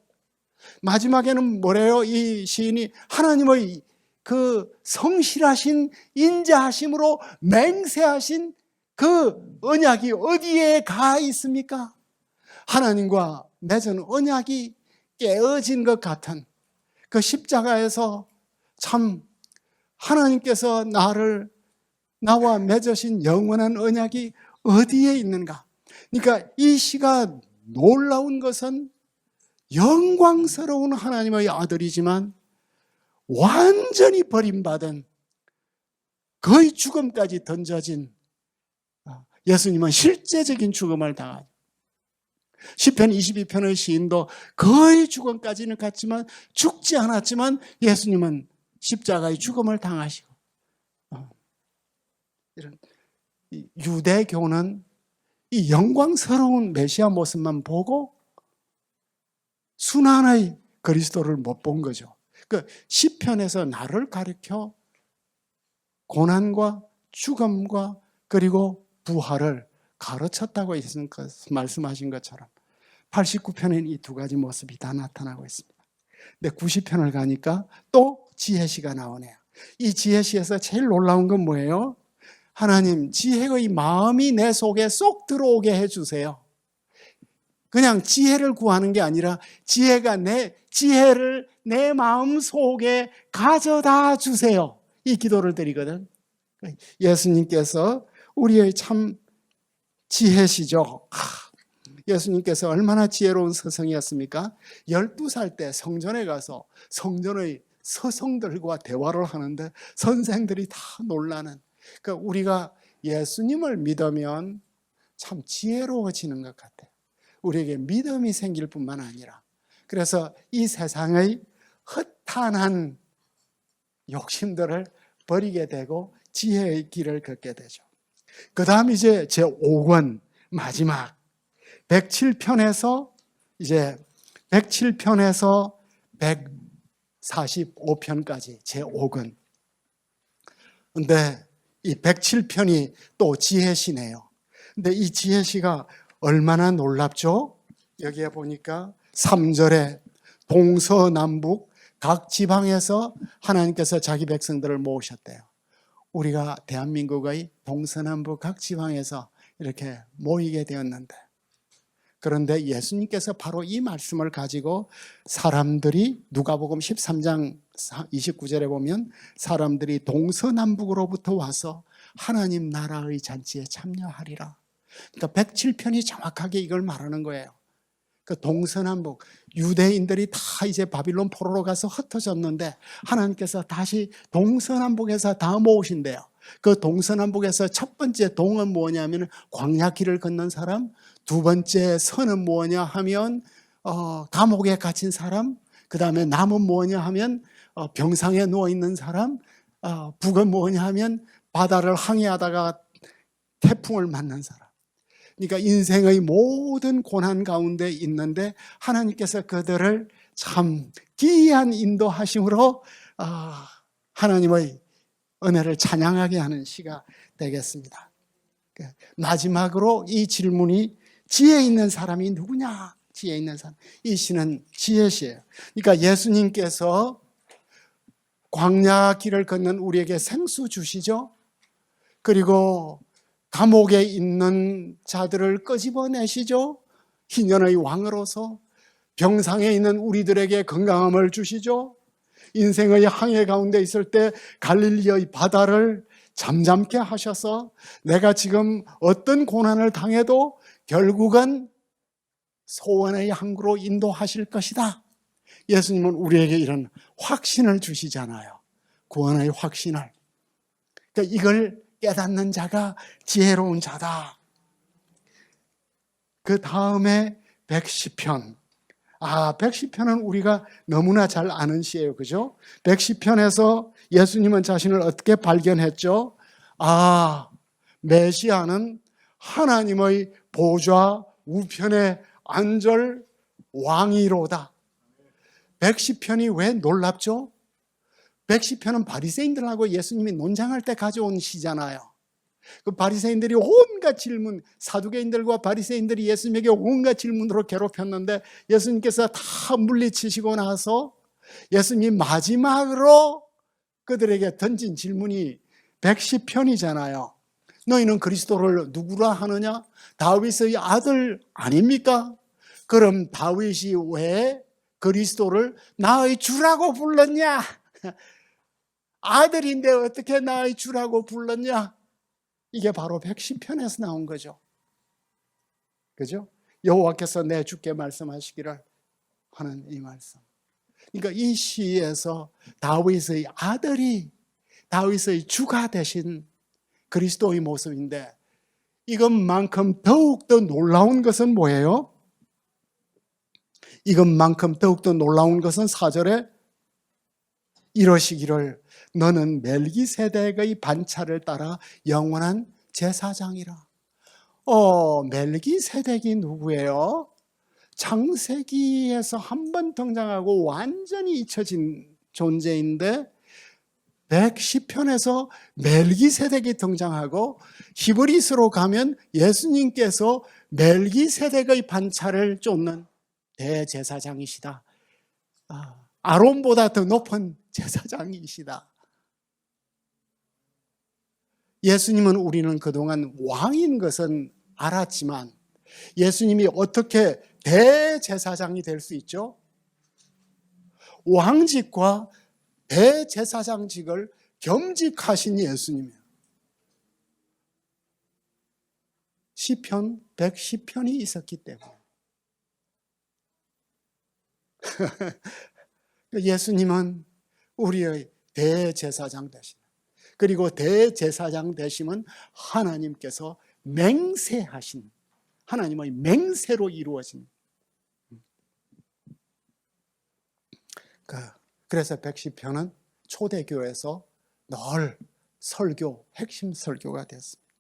마지막에는 뭐래요? 이 시인이 하나님의 그 성실하신 인자하심으로 맹세하신 그 언약이 어디에 가 있습니까? 하나님과 맺은 언약이 깨어진 것 같은 그 십자가에서 참 하나님께서 나와 맺으신 영원한 언약이 어디에 있는가? 그러니까 이 시가 놀라운 것은 영광스러운 하나님의 아들이지만 완전히 버림받은 거의 죽음까지 던져진 예수님은 실제적인 죽음을 당하죠. 시편 22편의 시인도 거의 죽음까지는 갔지만 죽지 않았지만 예수님은 십자가의 죽음을 당하시고 이런 유대교는 이 영광스러운 메시아 모습만 보고 순환의 그리스도를 못 본 거죠. 그 시편에서 나를 가리켜 고난과 죽음과 그리고 부활을 가르쳤다고 말씀하신 것처럼 89편에는 이 2가지 모습이 다 나타나고 있습니다. 근데 90편을 가니까 또 지혜시가 나오네요. 이 지혜시에서 제일 놀라운 건 뭐예요? 하나님, 지혜의 마음이 내 속에 쏙 들어오게 해주세요. 그냥 지혜를 구하는 게 아니라 지혜를 내 마음 속에 가져다 주세요. 이 기도를 드리거든. 예수님께서 우리의 참 지혜시죠. 예수님께서 얼마나 지혜로운 스승이었습니까? 12살 때 성전에 가서 성전의 서성들과 대화를 하는데 선생들이 다 놀라는, 그러니까 우리가 예수님을 믿으면 참 지혜로워지는 것 같아요. 우리에게 믿음이 생길 뿐만 아니라, 그래서 이 세상의 허탄한 욕심들을 버리게 되고 지혜의 길을 걷게 되죠. 그 다음 이제 제5권 마지막 107편에서 이제 107편에서 145편까지 제5권. 근데 이 107편이 또 지혜시네요. 근데 이 지혜시가 얼마나 놀랍죠? 여기에 보니까 3절에 동서남북 각 지방에서 하나님께서 자기 백성들을 모으셨대요. 우리가 대한민국의 동서남북 각 지방에서 이렇게 모이게 되었는데, 그런데 예수님께서 바로 이 말씀을 가지고 사람들이 누가복음 13장 29절에 보면 사람들이 동서남북으로부터 와서 하나님 나라의 잔치에 참여하리라. 그러니까 107편이 정확하게 이걸 말하는 거예요. 그 동서남북 유대인들이 다 이제 바빌론 포로로 가서 흩어졌는데 하나님께서 다시 동서남북에서 다 모으신대요. 그 동서남북에서 첫 번째 동은 뭐냐면 광야길을 걷는 사람, 두 번째 선은 뭐냐 하면 감옥에 갇힌 사람, 그 다음에 남은 뭐냐 하면 병상에 누워있는 사람, 북은 뭐냐 하면 바다를 항해하다가 태풍을 맞는 사람. 그러니까 인생의 모든 고난 가운데 있는데 하나님께서 그들을 참 기이한 인도하심으로 하나님의 은혜를 찬양하게 하는 시가 되겠습니다. 마지막으로 이 질문이 지혜 있는 사람이 누구냐? 지혜 있는 사람. 이 시는 지혜시예요. 그러니까 예수님께서 광야 길을 걷는 우리에게 생수 주시죠. 그리고 감옥에 있는 자들을 끄집어내시죠. 희년의 왕으로서 병상에 있는 우리들에게 건강함을 주시죠. 인생의 항해 가운데 있을 때 갈릴리의 바다를 잠잠케 하셔서 내가 지금 어떤 고난을 당해도 결국은 소원의 항구로 인도하실 것이다. 예수님은 우리에게 이런 확신을 주시잖아요. 구원의 확신을. 그러니까 이걸 깨닫는 자가 지혜로운 자다. 그 다음에 110편. 110편은 우리가 너무나 잘 아는 시예요. 그죠? 110편에서 예수님은 자신을 어떻게 발견했죠? 메시아는 하나님의 보좌 우편에 앉을 왕이로다. 110편이 왜 놀랍죠? 110편은 바리새인들하고 예수님이 논쟁할 때 가져온 시잖아요. 그 바리새인들이 온갖 질문, 사두개인들과 바리새인들이 예수님에게 온갖 질문으로 괴롭혔는데 예수님께서 다 물리치시고 나서 예수님이 마지막으로 그들에게 던진 질문이 110편이잖아요. 너희는 그리스도를 누구라 하느냐? 다윗의 아들 아닙니까? 그럼 다윗이 왜 그리스도를 나의 주라고 불렀냐? 아들인데 어떻게 나의 주라고 불렀냐? 이게 바로 110편에서 나온 거죠. 그죠? 여호와께서 내 주께 말씀하시기를 하는 이 말씀. 그러니까 이 시에서 다윗의 아들이 다윗의 주가 되신 그리스도의 모습인데 이것만큼 더욱더 놀라운 것은 뭐예요? 이것만큼 더욱더 놀라운 것은 4절에 이러시기를 너는 멜기세덱의 반차를 따라 영원한 제사장이라. 멜기세덱이 누구예요? 창세기에서 한 번 등장하고 완전히 잊혀진 존재인데 110편에서 멜기세덱이 등장하고 히브리서로 가면 예수님께서 멜기세덱의 반차를 쫓는 대제사장이시다. 아론보다 더 높은 제사장이시다. 예수님은 우리는 그동안 왕인 것은 알았지만 예수님이 어떻게 대제사장이 될 수 있죠? 왕직과 대제사장직을 겸직하신 예수님이에요. 시편 110편이 있었기 때문에 예수님은 우리의 대제사장 되심. 그리고 대제사장 되심은 하나님께서 맹세하신 하나님의 맹세로 이루어진. 그래서 110편은 초대교회에서 늘 설교, 핵심 설교가 됐습니다.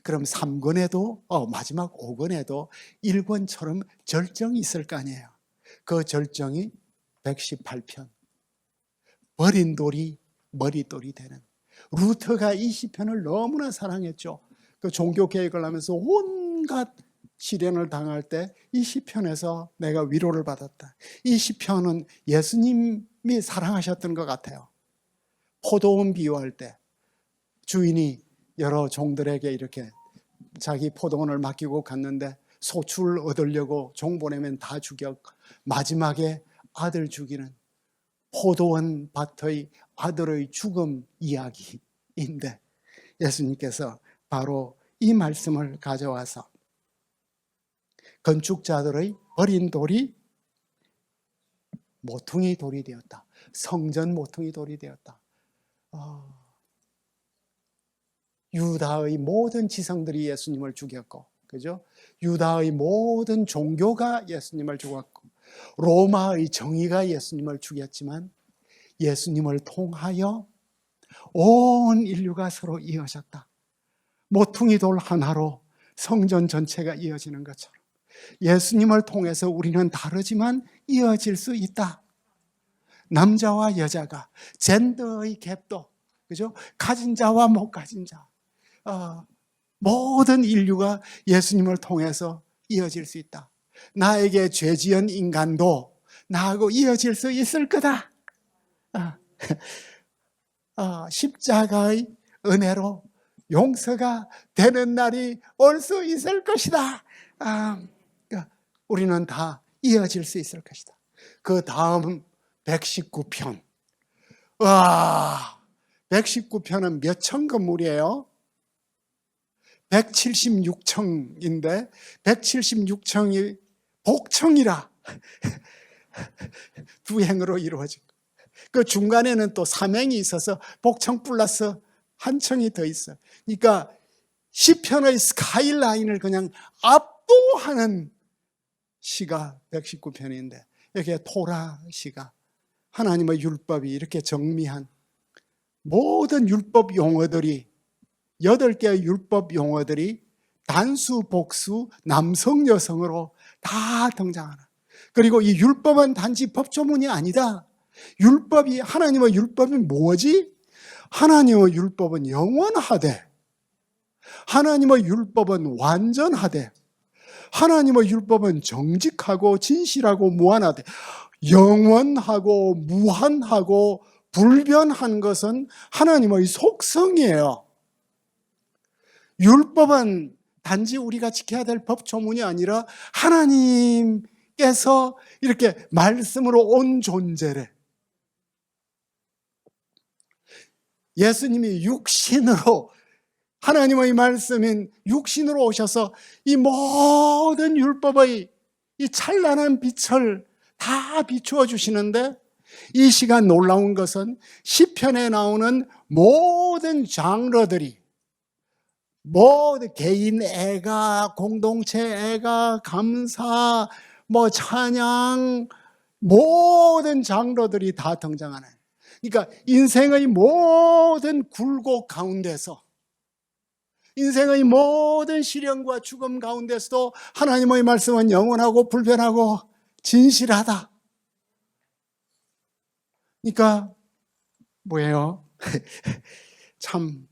그럼 3권에도 마지막 5권에도 1권처럼 절정이 있을 거 아니에요. 그 절정이 118편. 버린 돌이 머릿돌이 되는. 루터가 이 시편을 너무나 사랑했죠. 그 종교 개혁을 하면서 온갖 시련을 당할 때 이 시편에서 내가 위로를 받았다. 이 시편은 예수님이 사랑하셨던 것 같아요. 포도원 비유할 때 주인이 여러 종들에게 이렇게 자기 포도원을 맡기고 갔는데 소출 얻으려고 종 보내면 다 죽여 마지막에 아들 죽이는 포도원 밭의 아들의 죽음 이야기인데 예수님께서 바로 이 말씀을 가져와서 건축자들의 버린 돌이 모퉁이 돌이 되었다. 성전 모퉁이 돌이 되었다. 유다의 모든 지성들이 예수님을 죽였고, 그죠? 유다의 모든 종교가 예수님을 죽였고, 로마의 정의가 예수님을 죽였지만 예수님을 통하여 온 인류가 서로 이어졌다. 모퉁이 돌 하나로 성전 전체가 이어지는 것처럼 예수님을 통해서 우리는 다르지만 이어질 수 있다. 남자와 여자가, 젠더의 갭도, 그죠? 가진 자와 못 가진 자, 모든 인류가 예수님을 통해서 이어질 수 있다. 나에게 죄 지은 인간도 나하고 이어질 수 있을 거다. 십자가의 은혜로 용서가 되는 날이 올 수 있을 것이다. 우리는 다 이어질 수 있을 것이다. 그 다음 119편. 119편은 몇 층 건물이에요? 176층인데 176층이 복층이라 두 행으로 이루어진 거예요. 그 중간에는 또 삼행이 있어서 복층 플러스 한 층이 더 있어요. 그러니까 시편의 스카이라인을 그냥 압도하는 시가 119편인데 여기에 토라 시가 하나님의 율법이 이렇게 정미한 모든 율법 용어들이 8개의 율법 용어들이 단수, 복수, 남성, 여성으로 다 등장하는. 그리고 이 율법은 단지 법조문이 아니다. 율법이, 하나님의 율법이 뭐지? 하나님의 율법은 영원하되, 하나님의 율법은 완전하되, 하나님의 율법은 정직하고 진실하고 무한하되, 영원하고 무한하고 불변한 것은 하나님의 속성이에요. 율법은 단지 우리가 지켜야 될 법조문이 아니라 하나님께서 이렇게 말씀으로 온 존재래. 예수님이 육신으로, 하나님의 말씀인 육신으로 오셔서 이 모든 율법의 이 찬란한 빛을 다 비추어 주시는데, 이 시간 놀라운 것은 시편에 나오는 모든 장르들이, 모든 개인 애가, 공동체 애가, 감사, 찬양, 모든 장르들이 다 등장하네. 그러니까 인생의 모든 굴곡 가운데서, 인생의 모든 시련과 죽음 가운데서도 하나님의 말씀은 영원하고 불변하고 진실하다. 그러니까 뭐예요? 참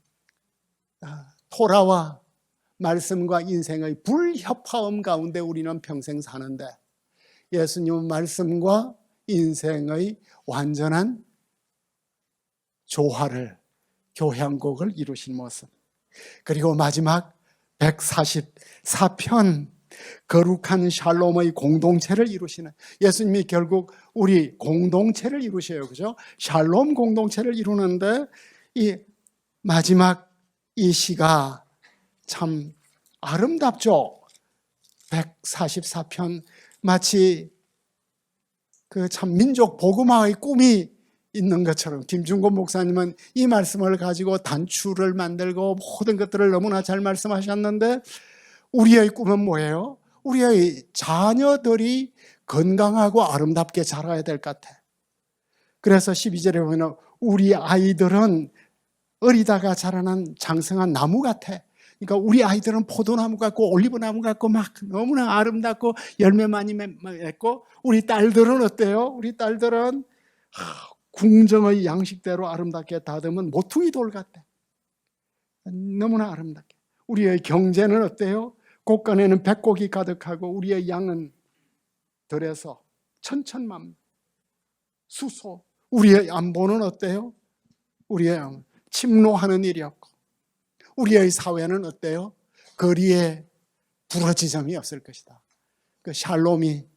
토라와 말씀과 인생의 불협화음 가운데 우리는 평생 사는데, 예수님은 말씀과 인생의 완전한 조화를, 교향곡을 이루신 모습. 그리고 마지막 144편, 거룩한 샬롬의 공동체를 이루시는, 예수님이 결국 우리 공동체를 이루셔요. 그죠? 샬롬 공동체를 이루는데 이 마지막 이 시가 참 아름답죠. 144편 마치 그 참 민족 복음화의 꿈이 있는 것처럼, 김중곤 목사님은 이 말씀을 가지고 단추를 만들고 모든 것들을 너무나 잘 말씀하셨는데, 우리의 꿈은 뭐예요? 우리의 자녀들이 건강하고 아름답게 자라야 될 것 같아. 그래서 12절에 보면 우리 아이들은 어리다가 자라난 장성한 나무 같아. 그러니까 우리 아이들은 포도나무 같고 올리브나무 같고 막 너무나 아름답고 열매 많이 맺고, 우리 딸들은 어때요? 우리 딸들은 궁정의 양식대로 아름답게 다듬은 모퉁이 돌 같아. 너무나 아름답게. 우리의 경제는 어때요? 곳간에는 백곡이 가득하고 우리의 양은 들에서 천천만 수소. 우리의 안보는 어때요? 우리의 침노하는 일이 없고, 우리의 사회는 어때요? 거리에 부러지점이 없을 것이다. 그 샬롬이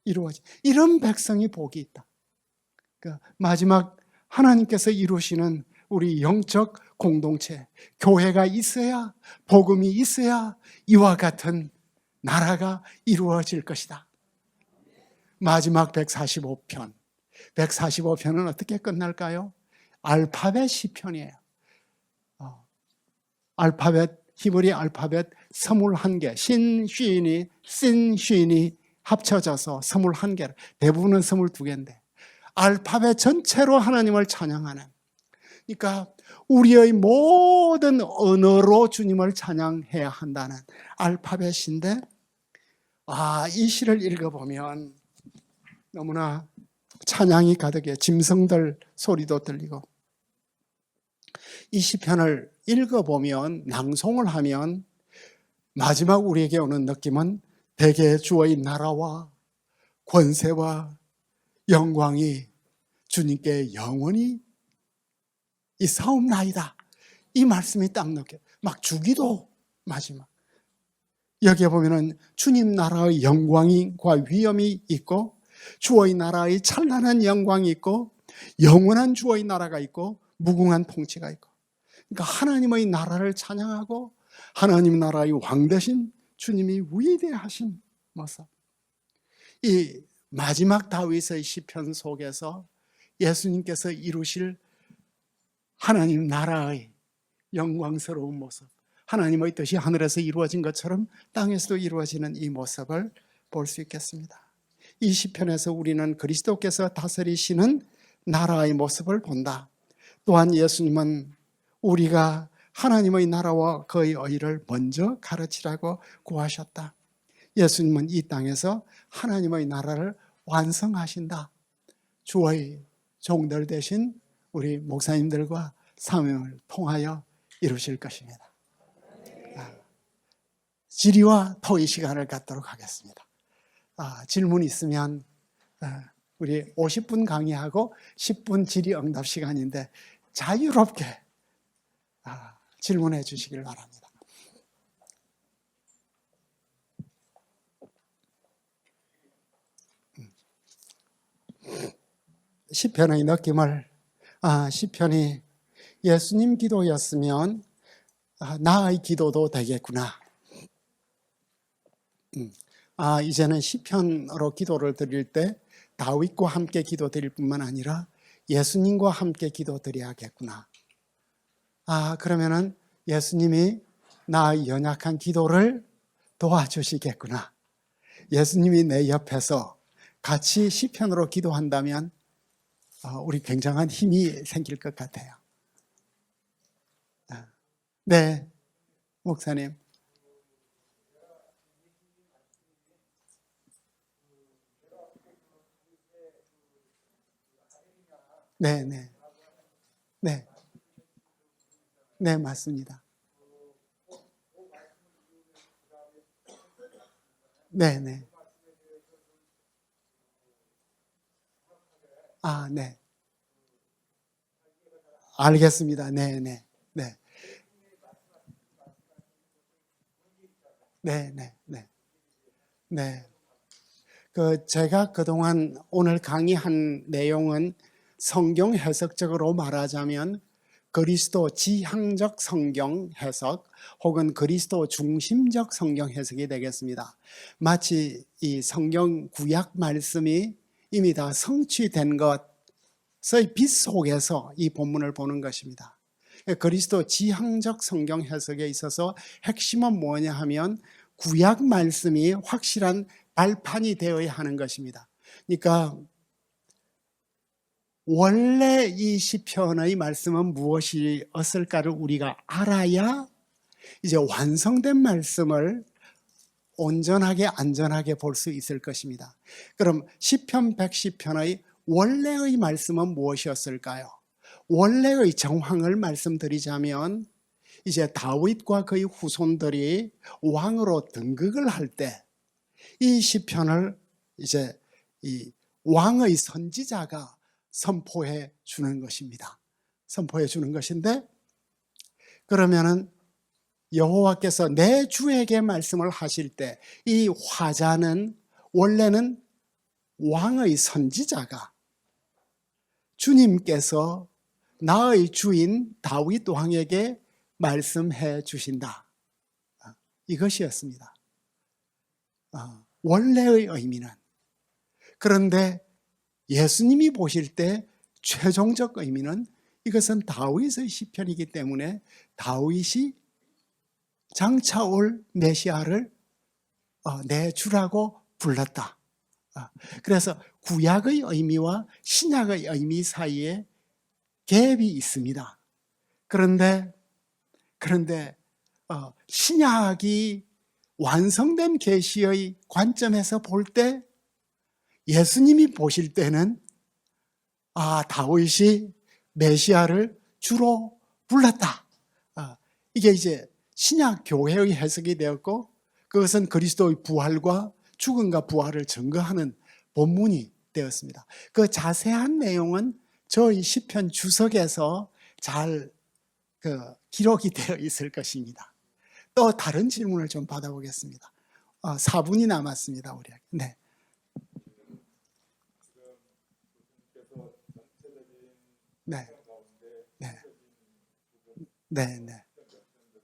이루어지. 이런 백성이 복이 있다. 마지막 하나님께서 이루시는 우리 영적 공동체, 교회가 있어야, 복음이 있어야 이와 같은 나라가 이루어질 것이다. 마지막 145편. 145편은 어떻게 끝날까요? 알파벳 시편이에요. 알파벳, 히브리 알파벳 21개, 신, 쉰이 합쳐져서 21개, 대부분은 22개인데 알파벳 전체로 하나님을 찬양하는, 그러니까 우리의 모든 언어로 주님을 찬양해야 한다는 알파벳인데, 이 시를 읽어보면 너무나 찬양이 가득해. 짐승들 소리도 들리고, 이 시편을 읽어보면, 낭송을 하면 마지막 우리에게 오는 느낌은 대개 주의 나라와 권세와 영광이 주님께 영원히 있사옵나이다. 이 말씀이 딱 느껴요. 막 주기도 마지막. 여기에 보면은 주님 나라의 영광과 위엄이 있고, 주의 나라의 찬란한 영광이 있고, 영원한 주의 나라가 있고, 무궁한 통치가 있고. 그러니까 하나님의 나라를 찬양하고 하나님 나라의 왕 되신 주님이 위대하신 모습. 이 마지막 다윗의 시편 속에서 예수님께서 이루실 하나님 나라의 영광스러운 모습, 하나님의 뜻이 하늘에서 이루어진 것처럼 땅에서도 이루어지는 이 모습을 볼 수 있겠습니다. 이 시편에서 우리는 그리스도께서 다스리시는 나라의 모습을 본다. 또한 예수님은 우리가 하나님의 나라와 그의 의를 먼저 가르치라고 구하셨다. 예수님은 이 땅에서 하나님의 나라를 완성하신다. 주의 종들 되신 우리 목사님들과 사명을 통하여 이루실 것입니다. 질의와 토의 시간을 갖도록 하겠습니다. 질문 있으면 우리 50분 강의하고 10분 질의응답 시간인데 자유롭게 질문해 주시길 바랍니다. 시편의 느낌을, 시편이 예수님 기도였으면 나의 기도도 되겠구나. 이제는 시편으로 기도를 드릴 때 다윗과 함께 기도 드릴 뿐만 아니라 예수님과 함께 기도 드려야겠구나. 그러면은 예수님이 나의 연약한 기도를 도와주시겠구나. 예수님이 내 옆에서 같이 시편으로 기도한다면 우리 굉장한 힘이 생길 것 같아요. 네, 목사님. 네, 네, 네, 네, 맞습니다. 네, 네. 네. 알겠습니다. 네, 네, 네, 네, 네, 네, 네. 제가 그동안 오늘 강의한 내용은 성경 해석적으로 말하자면 그리스도 지향적 성경 해석 혹은 그리스도 중심적 성경 해석이 되겠습니다. 마치 이 성경 구약 말씀이 이미 다 성취된 것의 빛 속에서 이 본문을 보는 것입니다. 그리스도 지향적 성경 해석에 있어서 핵심은 뭐냐 하면 구약 말씀이 확실한 발판이 되어야 하는 것입니다. 그러니까 원래 이 시편의 말씀은 무엇이었을까를 우리가 알아야 이제 완성된 말씀을 온전하게 안전하게 볼 수 있을 것입니다. 그럼 시편 110편의 원래의 말씀은 무엇이었을까요? 원래의 정황을 말씀드리자면 이제 다윗과 그의 후손들이 왕으로 등극을 할 때 이 시편을 이제 이 왕의 선지자가 선포해 주는 것입니다. 선포해 주는 것인데, 그러면은 여호와께서 내 주에게 말씀을 하실 때 이 화자는 원래는 왕의 선지자가 주님께서 나의 주인 다윗 왕에게 말씀해 주신다. 이것이었습니다. 원래의 의미는. 그런데 예수님이 보실 때 최종적 의미는 이것은 다윗의 시편이기 때문에 다윗이 장차 올 메시아를 내 주라고 불렀다. 그래서 구약의 의미와 신약의 의미 사이에 갭이 있습니다. 그런데 신약이 완성된 계시의 관점에서 볼 때 예수님이 보실 때는 다윗이 메시아를 주로 불렀다. 이게 이제 신약 교회의 해석이 되었고 그것은 그리스도의 부활과 죽음과 부활을 증거하는 본문이 되었습니다. 그 자세한 내용은 저희 시편 주석에서 잘 기록이 되어 있을 것입니다. 또 다른 질문을 좀 받아보겠습니다. 4분이 남았습니다, 우리에게. 네. 네. 네. 네. 네.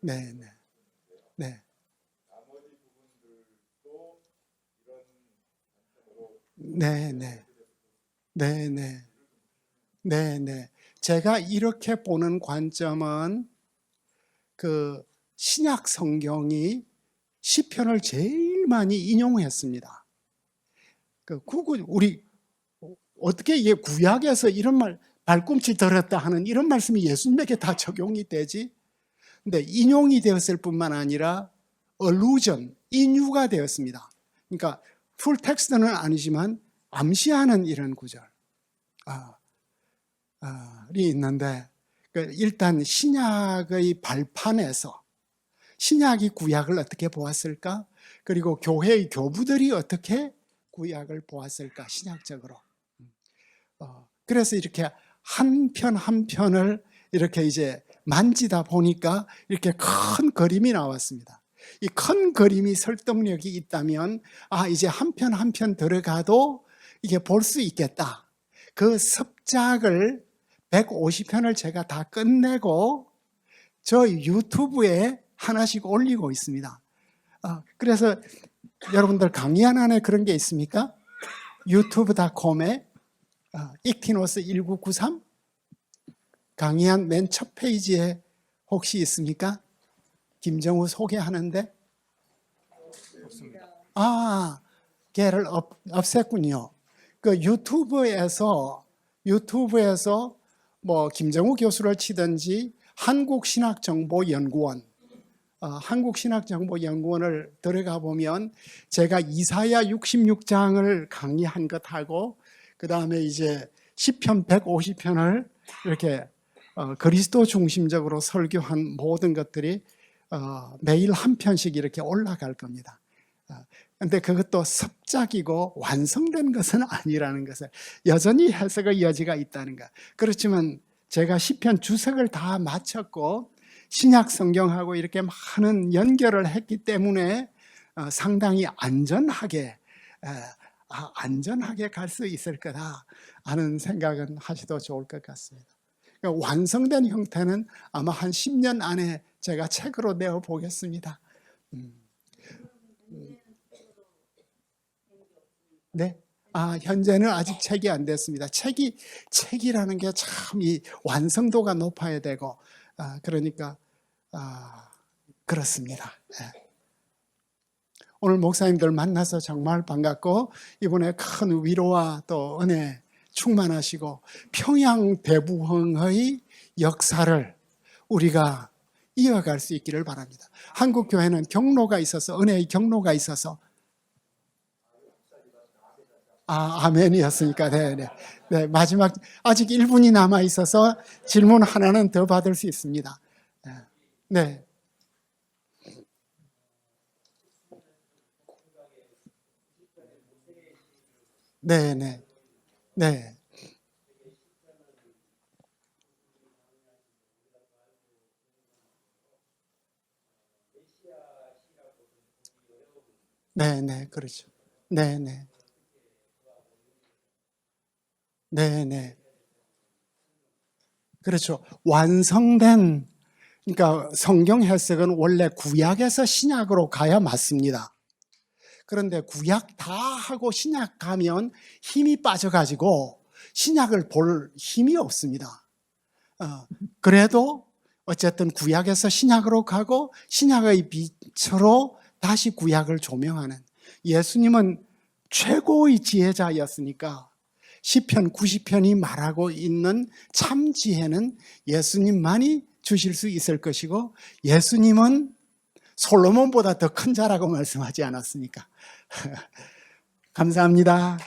네. 네. 네. 네. 네. 네. 네. 네. 네. 제가 이렇게 보는 관점은 그 신약 성경이 시편을 제일 많이 인용했습니다. 우리 어떻게 이게 구약에서 이런 말 발꿈치 들었다 하는 이런 말씀이 예수님에게 다 적용이 되지? 근데 인용이 되었을 뿐만 아니라 allusion, 인유가 되었습니다. 그러니까 풀 텍스트는 아니지만 암시하는 이런 구절이 있는데 일단 신약의 발판에서 신약이 구약을 어떻게 보았을까? 그리고 교회의 교부들이 어떻게 구약을 보았을까? 신약적으로. 그래서 이렇게 한 편 한 편을 이렇게 이제 만지다 보니까 이렇게 큰 그림이 나왔습니다. 이 큰 그림이 설득력이 있다면 이제 한 편 한 편 들어가도 이게 볼 수 있겠다. 그 습작을 150편을 제가 다 끝내고 저 유튜브에 하나씩 올리고 있습니다. 그래서 여러분들 강의한 안에 그런 게 있습니까? 유튜브.com에 익티노스 1993 강의한 맨 첫 페이지에 혹시 있습니까? 김정우 소개하는데? 걔를 없앴군요. 그 유튜브에서 뭐 김정우 교수를 치든지 한국신학정보연구원을 들어가 보면 제가 이사야 66장을 강의한 것하고 그 다음에 이제 시편 150편을 이렇게 그리스도 중심적으로 설교한 모든 것들이 매일 한 편씩 이렇게 올라갈 겁니다. 그런데 그것도 습작이고 완성된 것은 아니라는 것을 여전히 해석의 여지가 있다는 것. 그렇지만 제가 시편 주석을 다 마쳤고 신약 성경하고 이렇게 많은 연결을 했기 때문에 상당히 안전하게 갈 수 있을 거다 하는 생각은 하셔도 좋을 것 같습니다. 그러니까 완성된 형태는 아마 한 10년 안에 제가 책으로 내어 보겠습니다. 네. 현재는 아직 책이 안 됐습니다. 책이라는 게 참 이 완성도가 높아야 되고, 그러니까, 그렇습니다. 네. 오늘 목사님들 만나서 정말 반갑고, 이번에 큰 위로와 또 은혜 충만하시고, 평양 대부흥의 역사를 우리가 이어갈 수 있기를 바랍니다. 한국 교회는 경로가 있어서, 은혜의 경로가 있어서, 아멘이었으니까. 네, 마지막, 아직 1분이 남아 있어서 질문 하나는 더 받을 수 있습니다. 네. 네. 네, 그렇죠. 네. 그렇죠. 완성된, 그러니까 성경 해석은 원래 구약에서 신약으로 가야 맞습니다. 그런데 구약 다 하고 신약 가면 힘이 빠져가지고 신약을 볼 힘이 없습니다. 그래도 어쨌든 구약에서 신약으로 가고 신약의 빛으로 다시 구약을 조명하는, 예수님은 최고의 지혜자였으니까 시편 90편이 말하고 있는 참 지혜는 예수님만이 주실 수 있을 것이고, 예수님은 솔로몬보다 더 큰 자라고 말씀하지 않았습니까? 감사합니다.